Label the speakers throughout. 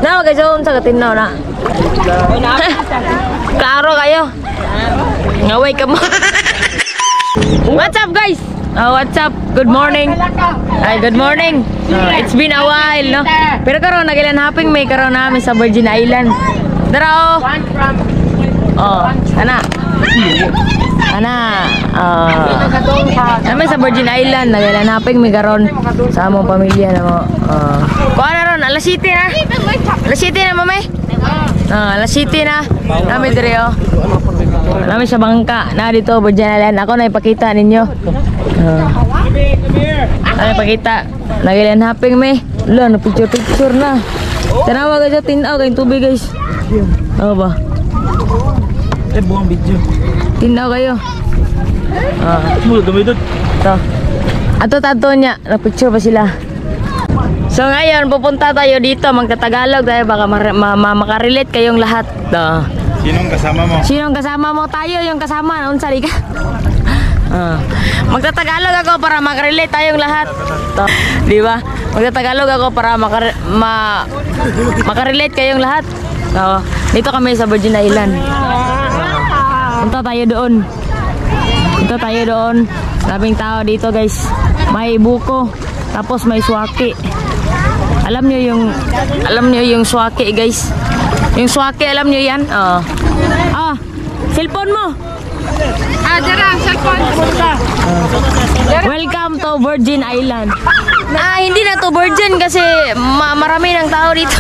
Speaker 1: Na guys, sa katinaw na. Klaro kayo. Ngaway ka mo. What's up guys? What's up? Good morning. Ay, good morning. It's been a while, no? Pero karon nagilan haping may karon namin sa Virgin Island. Dara ana. Namin sa Virgin Island nagilan haping may karon sa among pamilya na mo. Kuha na ron, alas 7 na. Alas 7 na, mamay. Alas 7 na. Namin dire namin sa bangka na dito Virgin Island. Ako na ipakita ninyo. Ano ipakita? Nagilan haping may. Wala, na picture na. Tanawa ka sa tinaw kayong tubig guys. Ano ba?
Speaker 2: Buang video.
Speaker 1: Tinaw kayo.
Speaker 2: Mula dumidot.
Speaker 1: Ito. Ato niya. Na-picture pa sila. So ngayon, pupunta tayo dito. Magkatagalog tayo. Baka makarelate kayong lahat.
Speaker 2: Sinong kasama mo?
Speaker 1: Sinong kasama mo? Tayo yung kasama. Unsari ka? Magtatagalog ako para makarelate tayong lahat. Di ba? Magtatagalog ako para makarelate kayong lahat. Dito kami sa Virgin Island. Punta tayo doon. Daming tao dito guys. May buko, tapos may swaki. Alam niyo yung swaki guys. Yung swaki, alam niyo yan? Cellphone mo.
Speaker 3: Jarang cellphone.
Speaker 1: Welcome to Virgin Island. Hindi na to Virgin kasi marami ng tao dito.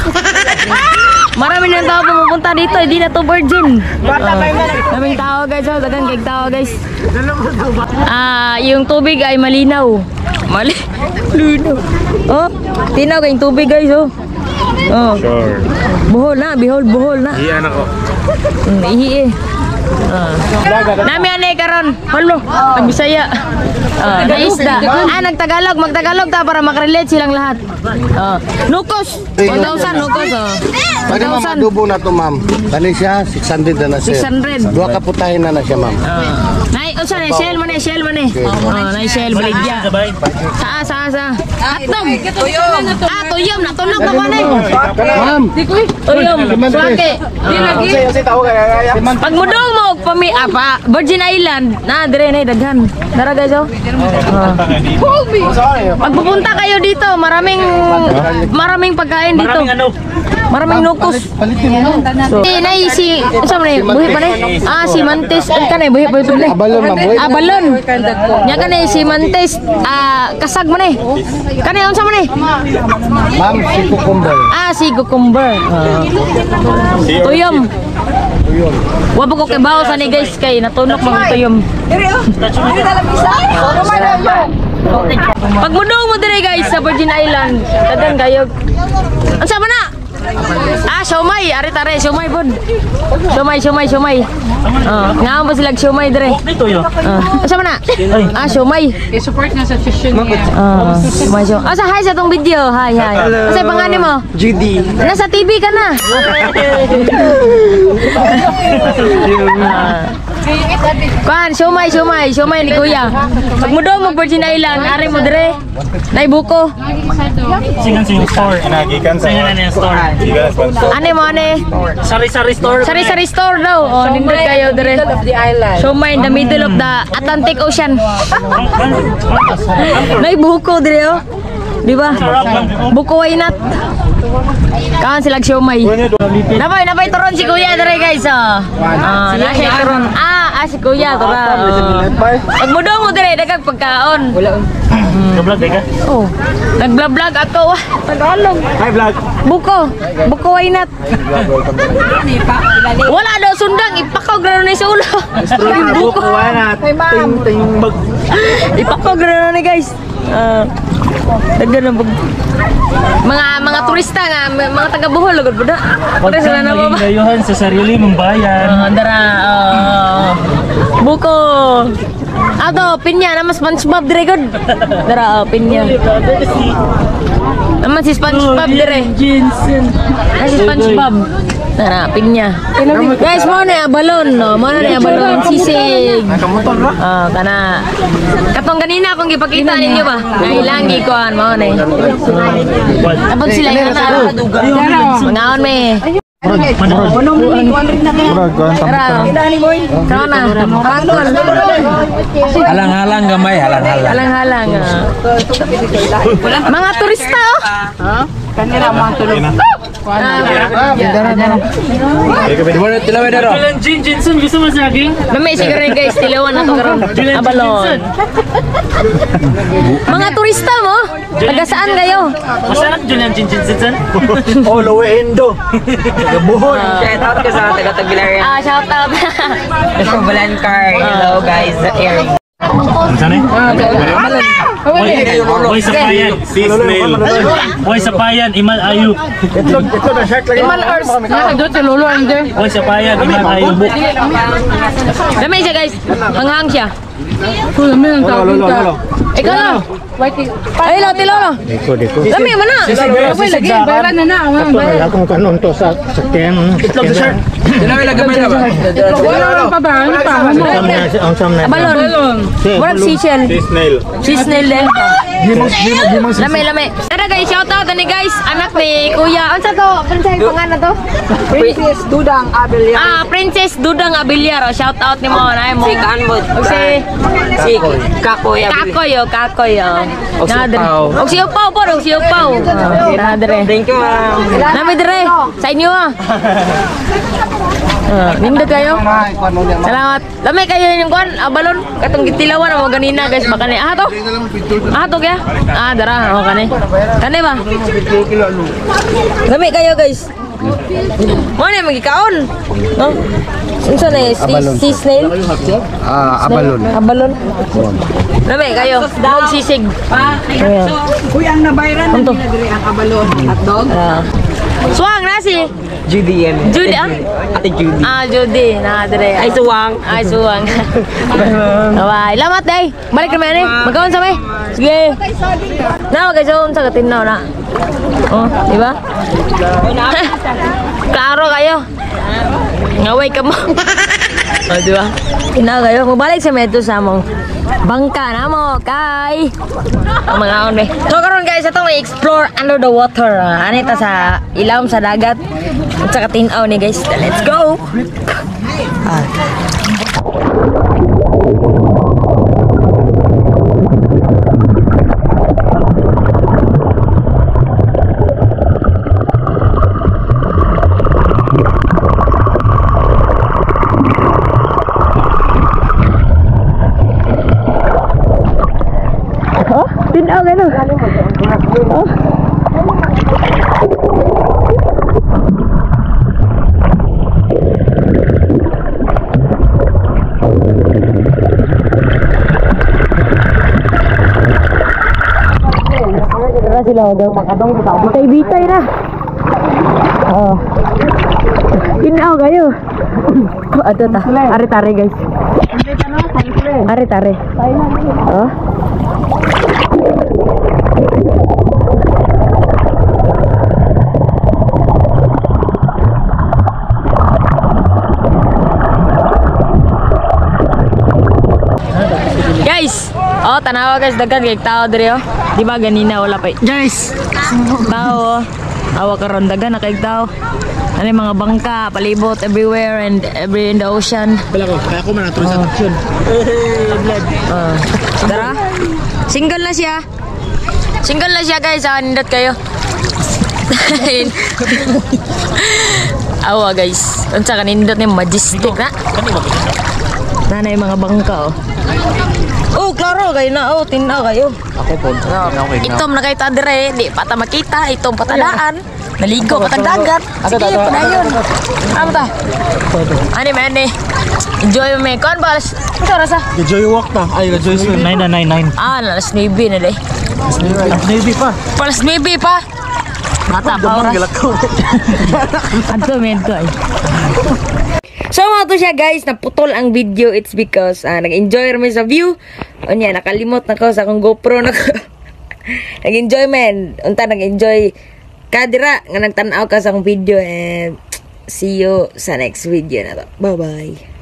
Speaker 1: Marami ng tao pumupunta dito, hindi na to Virgin. Maraming tao guys, dagang kay tao guys. Yung tubig ay malinaw. Malinaw. Tinaw kayong tubig guys,
Speaker 2: Sure.
Speaker 1: Buhol na, buhol na.
Speaker 2: Iyan ako.
Speaker 1: Ihi Nami anay karon. Hello. Nagbisaya. Naisda. Nagtagalog, magtagalog ta para makarelate silang lahat. Nukos. 1,000 nukos.
Speaker 4: Pwede ma'am, adobo na to ma'am. Kani siya, 600 na siya.
Speaker 1: 600.
Speaker 4: Dua ka putahin na siya ma'am.
Speaker 1: Nay, unsa na shell man eh. Nay shell baligya. Sa. Atong. Tuyom na tunog na ba nay?
Speaker 4: Ma'am.
Speaker 1: Tuyom. Swake. Di lagi. Pag mudong mo Virgin Island na dire nay daghan. Dara guys Pag pupunta kayo dito, maraming pagkain dito. Maraming nukos. Nay si buhi pa nay. Si Mantis kanay buhi pa ito.
Speaker 4: Balon ma'am.
Speaker 1: Balon. Nya kanay si Mantis kasag man eh. Kanay unsa man eh?
Speaker 4: Ma'am, si cucumber.
Speaker 1: Si cucumber. Tuyom. Wa pa ko kay bawo sa ni guys kay natunok mga tuyom. Pag mudong mo dire guys sa Virgin Island, dagan kayo. Unsa man na? Siomay, are siomay pod. Siomay. Nga ba sila siomay dire?
Speaker 2: Dito yo.
Speaker 1: Unsa man na? Siomay.
Speaker 3: I-support na sa fishing niya.
Speaker 1: Siomay. Sa hi sa tong video. Hi. Unsa pangalan mo?
Speaker 4: Judy.
Speaker 1: Nasa TV ka na. Kan, siomay ni Kuya. Pag mo daw mo Virgin Island, ari mo dire. Nay buko.
Speaker 2: Singan sa yung store. Singan na yung store.
Speaker 1: Ane mo ane?
Speaker 2: Sari-sari store.
Speaker 1: Sari-sari store daw. Nindot kayo dire. Siomay in the middle of the Atlantic Ocean. Nay buko dire Di ba? Buko why not? Kaon sila siomay. Napay turon si Kuya dire guys. Nasi turon. Si Kuya turon. Pag mo daw mo dire dagang pagkaon.
Speaker 2: Nag-vlog ka?
Speaker 1: Nag-vlog ako. Tagalog.
Speaker 2: Hi vlog.
Speaker 1: Buko why not? Wala daw sundang ipakaw gano ni sa ulo.
Speaker 2: Buko why not? Ting bag.
Speaker 1: Ipakaw gano ni guys. Dagan mga turista nga, mga taga Bohol lugod buda.
Speaker 2: Pag sila naging gayuhan sa sarili mong bayan.
Speaker 1: Dara buko. Ato pinya na mas SpongeBob dire gud. Dara pinya. Naman si SpongeBob dire. Ay, si SpongeBob. Narapin niya. Guys, mo na balon, no? Mo na balon sisig. Kana. Katong ganina akong gipakita ninyo ba? Nailangi ko an mo na. Tapos sila yung mangaon me.
Speaker 2: Halang-halang gamay, halang-halang.
Speaker 1: Halang-halang. Mga turista oh.
Speaker 3: Kanila mga turista.
Speaker 2: Julian Jinjinson, gusto mo saging?
Speaker 1: Mamay siguro rin guys, tilawan na to karon. Abalon. Mga turista mo? Taga saan kayo?
Speaker 2: Masarap Julian Jinjinson.
Speaker 4: Oh, Lowe Endo. Gabuhon.
Speaker 5: Shout out ka sa taga-Tagbilaran.
Speaker 1: Shout out.
Speaker 5: Balancard. Hello guys, Eric.
Speaker 2: Ano Boy sa payan. Boy sa payan, Imal Ayu.
Speaker 1: Imal Ars.
Speaker 3: Doon si Lolo ande.
Speaker 2: Boy sa payan, Imal Ayu.
Speaker 1: Mamay siya guys. Hanghang siya.
Speaker 3: Kami ang tawag.
Speaker 1: Ikaw na. Ay, loti lolo. Lami mo na.
Speaker 3: Kapag lagi, bayaran na na.
Speaker 4: Kung kanon to sa sakyan.
Speaker 2: Itlog sa shirt.
Speaker 3: Wala pa ba? Ano pa?
Speaker 4: Ang sam na.
Speaker 1: Balon. Murag seashell. Seasnail din. Lami. Tara guys, shout out ni guys. Anak ni Kuya. Ano to? Princess pangalan to?
Speaker 5: Princess Dudang Abelian.
Speaker 1: Princess Dudang Abiliar. Shout out ni mo na mo.
Speaker 5: Si Kanbod.
Speaker 1: Si
Speaker 5: Kakoy Abelian.
Speaker 1: Kakoy.
Speaker 5: Og si Pao.
Speaker 1: Og si Upaw po, og si Upaw. Nadre.
Speaker 5: Thank you, ma'am.
Speaker 1: Nami dire. Sa inyo ah. Nindot kayo. Salamat. Lamay kayo yung kuan, balon. Katong gitilawan mo ganina guys, baka ni. To. To kaya. Dara, kani. Kani ba? Lamay kayo guys. Mo na magikaon. No? Unsa na si snail?
Speaker 4: Abalon.
Speaker 1: Abalon. Lamay kayo. Dog sisig.
Speaker 5: Kuya ang nabayran na diri ang abalon at dog.
Speaker 1: Suwang na si
Speaker 5: Judy yan.
Speaker 1: Judy
Speaker 5: Ate Judy.
Speaker 1: Judy na dire.
Speaker 5: Ay suwang.
Speaker 1: Bye. Lamat day. Balik naman ni. Magkaon sa may. Sige. Na magkaon sa katinaw na. Oh, di ba? Klaro kayo. Ngaway ka mo. Di ba? Ina kayo. Magbalik sa meto sa among bangka na mo kay ang mga on be. So karon guys, atong i-explore under the water. Anita sa ilawom sa dagat. At sa katinaw ni guys. Let's go. Tinaw gano. Sila bitay na. Tinaw kayo. Ato ta. Ari-tari guys. Ari-tari. Guys, tanawa guys, daghan kay tao diri oh. Di ba ganina wala pa. Guys, tao awa karon daghan na kay tao. Ano yung mga bangka, palibot everywhere and every in the ocean.
Speaker 4: Bala ko, kaya ako man natulog sa action.
Speaker 1: Tara. Single na siya. Single na siya guys, nindot kayo. Awa guys. Unsa ka nindot ni majestic na. Nanay mga bangka oh. Oh, klaro kayo na. Oh, tinaw kayo.
Speaker 4: Ako po.
Speaker 1: Itom na kayo tadire, di pa ta makita. Itom patadaan. Naligo patagdagat. Sige, padayon. Ano ta? Ani man ni. Enjoy me. Kon balas. Ito rasa.
Speaker 4: Enjoy walk ta. Ay, enjoy swim.
Speaker 2: 999.
Speaker 1: Alas Navy na deh.
Speaker 4: Navy pa.
Speaker 1: Palas Navy pa. Mata pa oras. Adto men ko ay. So mga to siya guys, naputol ang video. It's because nag-enjoy rami sa view. O niya, nakalimot na ko sa akong GoPro na Nag-enjoy men. Unta nag-enjoy ka dira nga nagtan-aw ka sa akong video and see you sa next video na to. Bye-bye.